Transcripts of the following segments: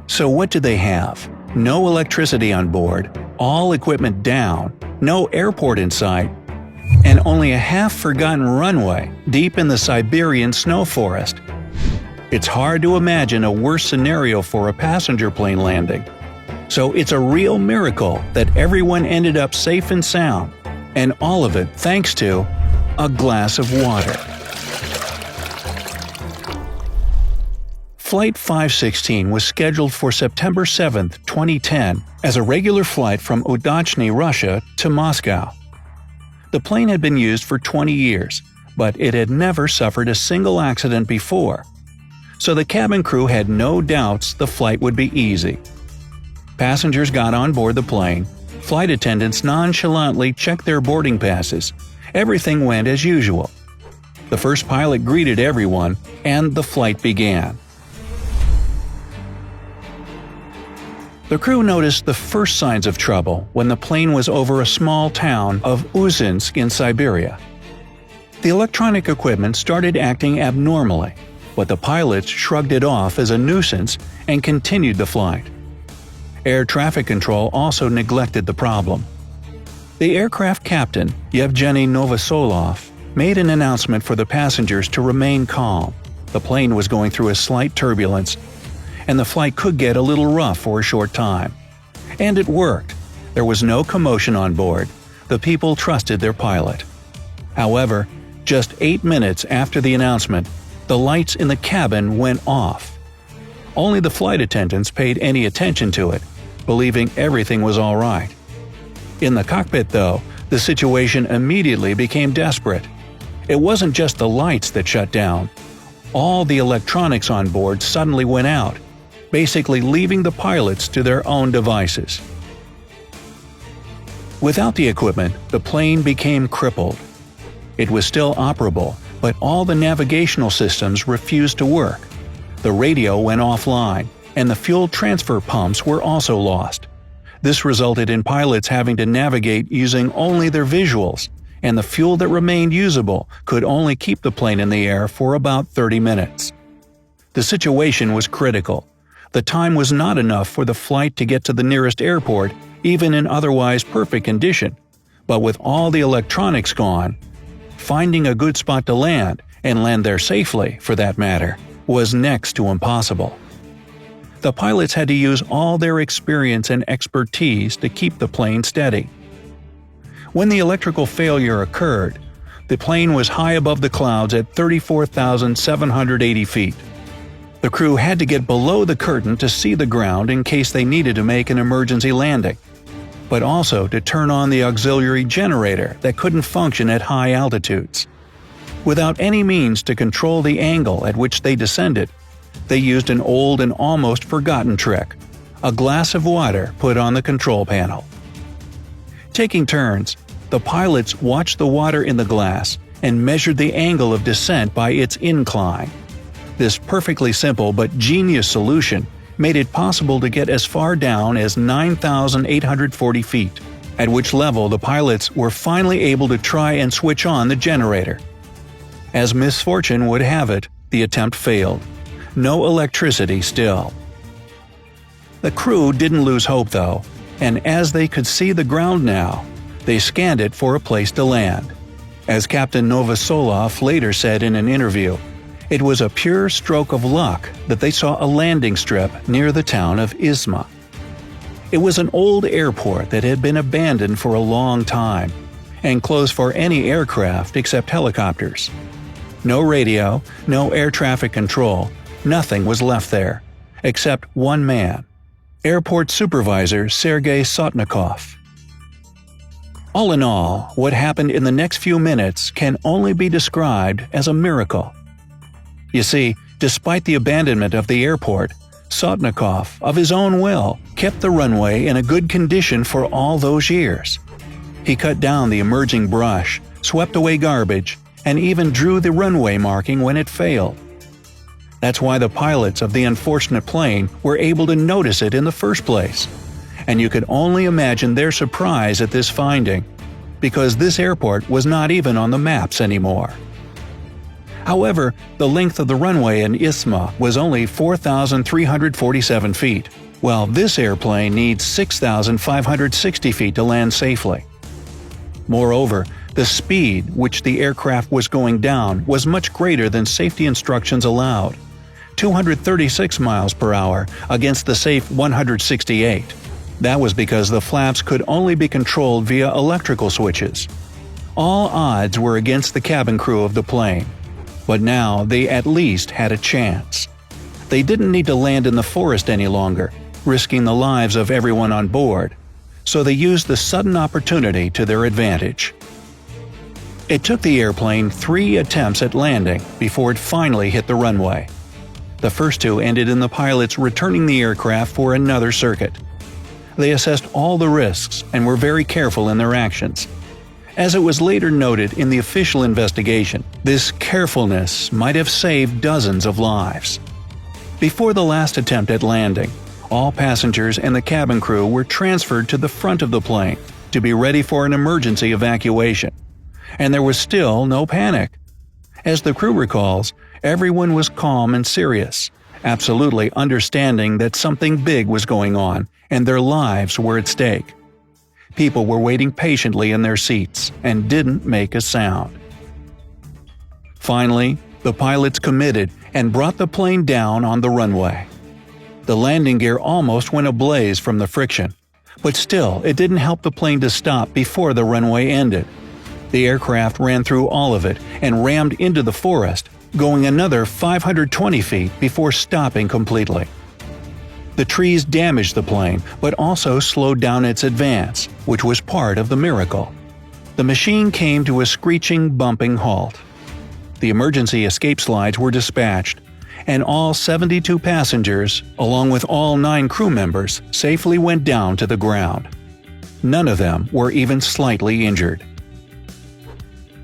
So what did they have? No electricity on board, all equipment down, no airport in sight, and only a half-forgotten runway deep in the Siberian snow forest. It's hard to imagine a worse scenario for a passenger plane landing. So it's a real miracle that everyone ended up safe and sound, and all of it thanks to a glass of water. Flight 516 was scheduled for September 7, 2010, as a regular flight from Udachny, Russia, to Moscow. The plane had been used for 20 years, but it had never suffered a single accident before. So the cabin crew had no doubts the flight would be easy. Passengers got on board the plane, flight attendants nonchalantly checked their boarding passes, everything went as usual. The first pilot greeted everyone, and the flight began. The crew noticed the first signs of trouble when the plane was over a small town of Uzinsk in Siberia. The electronic equipment started acting abnormally, but the pilots shrugged it off as a nuisance and continued the flight. Air traffic control also neglected the problem. The aircraft captain, Yevgeny Novosolov, made an announcement for the passengers to remain calm. The plane was going through a slight turbulence, and the flight could get a little rough for a short time. And it worked. There was no commotion on board. The people trusted their pilot. However, just 8 minutes after the announcement, the lights in the cabin went off. Only the flight attendants paid any attention to it, believing everything was all right. In the cockpit, though, the situation immediately became desperate. It wasn't just the lights that shut down. All the electronics on board suddenly went out, basically leaving the pilots to their own devices. Without the equipment, the plane became crippled. It was still operable, but all the navigational systems refused to work. The radio went offline, and the fuel transfer pumps were also lost. This resulted in pilots having to navigate using only their visuals, and the fuel that remained usable could only keep the plane in the air for about 30 minutes. The situation was critical. The time was not enough for the flight to get to the nearest airport, even in otherwise perfect condition. But with all the electronics gone, finding a good spot to land, and land there safely, for that matter, was next to impossible. The pilots had to use all their experience and expertise to keep the plane steady. When the electrical failure occurred, the plane was high above the clouds at 34,780 feet. The crew had to get below the curtain to see the ground in case they needed to make an emergency landing, but also to turn on the auxiliary generator that couldn't function at high altitudes. Without any means to control the angle at which they descended, they used an old and almost forgotten trick: a glass of water put on the control panel. Taking turns, the pilots watched the water in the glass and measured the angle of descent by its incline. This perfectly simple but genius solution made it possible to get as far down as 9,840 feet, at which level the pilots were finally able to try and switch on the generator. As misfortune would have it, the attempt failed. No electricity still. The crew didn't lose hope though, and as they could see the ground now, they scanned it for a place to land. As Captain Novosolov later said in an interview, it was a pure stroke of luck that they saw a landing strip near the town of Izma. It was an old airport that had been abandoned for a long time, and closed for any aircraft except helicopters. No radio, no air traffic control, nothing was left there, except one man, Airport Supervisor Sergei Sotnikov. All in all, what happened in the next few minutes can only be described as a miracle. You see, despite the abandonment of the airport, Sotnikov, of his own will, kept the runway in a good condition for all those years. He cut down the emerging brush, swept away garbage, and even drew the runway marking when it failed. That's why the pilots of the unfortunate plane were able to notice it in the first place. And you could only imagine their surprise at this finding, because this airport was not even on the maps anymore. However, the length of the runway in Isma was only 4,347 feet, while this airplane needs 6,560 feet to land safely. Moreover, the speed which the aircraft was going down was much greater than safety instructions allowed, 236 miles per hour against the safe 168. That was because the flaps could only be controlled via electrical switches. All odds were against the cabin crew of the plane, but now they at least had a chance. They didn't need to land in the forest any longer, risking the lives of everyone on board, so they used the sudden opportunity to their advantage. It took the airplane 3 attempts at landing before it finally hit the runway. The first 2 ended in the pilots returning the aircraft for another circuit. They assessed all the risks and were very careful in their actions. As it was later noted in the official investigation, this carefulness might have saved dozens of lives. Before the last attempt at landing, all passengers and the cabin crew were transferred to the front of the plane to be ready for an emergency evacuation. And there was still no panic. As the crew recalls, everyone was calm and serious, absolutely understanding that something big was going on and their lives were at stake. People were waiting patiently in their seats and didn't make a sound. Finally, the pilots committed and brought the plane down on the runway. The landing gear almost went ablaze from the friction, but still it didn't help the plane to stop before the runway ended. The aircraft ran through all of it and rammed into the forest, going another 520 feet before stopping completely. The trees damaged the plane, but also slowed down its advance, which was part of the miracle. The machine came to a screeching, bumping halt. The emergency escape slides were dispatched, and all 72 passengers, along with all 9 crew members, safely went down to the ground. None of them were even slightly injured.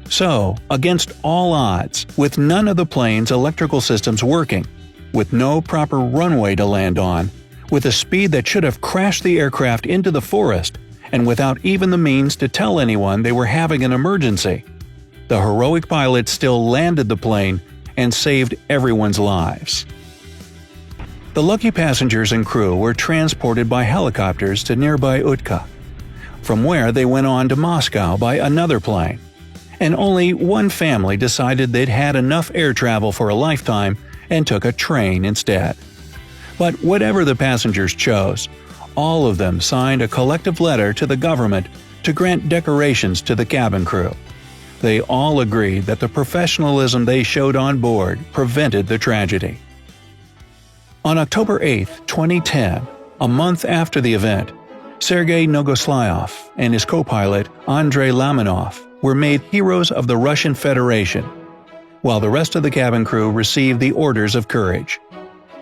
So, against all odds, with none of the plane's electrical systems working, with no proper runway to land on, with a speed that should have crashed the aircraft into the forest, and without even the means to tell anyone they were having an emergency, the heroic pilots still landed the plane and saved everyone's lives. The lucky passengers and crew were transported by helicopters to nearby Utka, from where they went on to Moscow by another plane. And only one family decided they'd had enough air travel for a lifetime and took a train instead. But whatever the passengers chose, all of them signed a collective letter to the government to grant decorations to the cabin crew. They all agreed that the professionalism they showed on board prevented the tragedy. On October 8, 2010, a month after the event, Sergei Nogoslayev and his co-pilot Andrei Lamanov were made heroes of the Russian Federation, while the rest of the cabin crew received the Orders of Courage.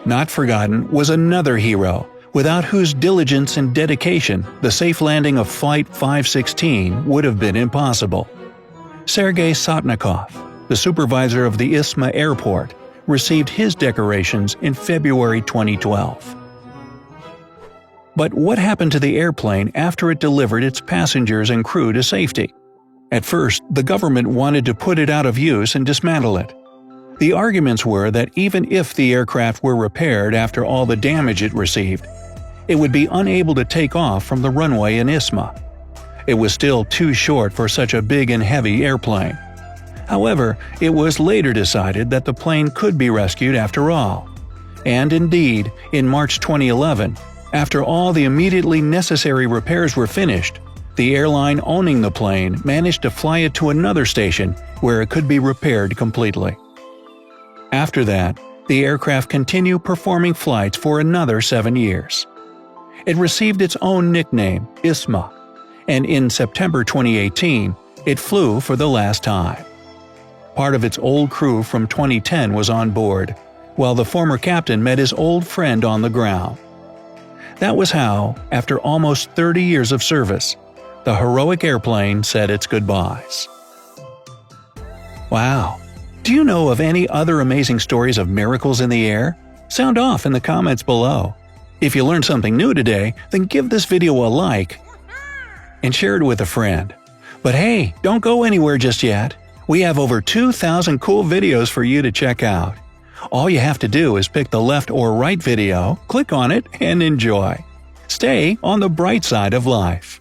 Not forgotten was another hero, without whose diligence and dedication the safe landing of Flight 516 would have been impossible. Sergei Sotnikov, the supervisor of the Isma airport, received his decorations in February 2012. But what happened to the airplane after it delivered its passengers and crew to safety? At first, the government wanted to put it out of use and dismantle it. The arguments were that even if the aircraft were repaired after all the damage it received, it would be unable to take off from the runway in Isma. It was still too short for such a big and heavy airplane. However, it was later decided that the plane could be rescued after all. And indeed, in March 2011, after all the immediately necessary repairs were finished, the airline owning the plane managed to fly it to another station where it could be repaired completely. After that, the aircraft continued performing flights for another 7 years. It received its own nickname, Isma, and in September 2018, it flew for the last time. Part of its old crew from 2010 was on board, while the former captain met his old friend on the ground. That was how, after almost 30 years of service, the heroic airplane said its goodbyes. Wow! Do you know of any other amazing stories of miracles in the air? Sound off in the comments below. If you learned something new today, then give this video a like and share it with a friend. But hey, don't go anywhere just yet. We have over 2,000 cool videos for you to check out. All you have to do is pick the left or right video, click on it, and enjoy. Stay on the bright side of life.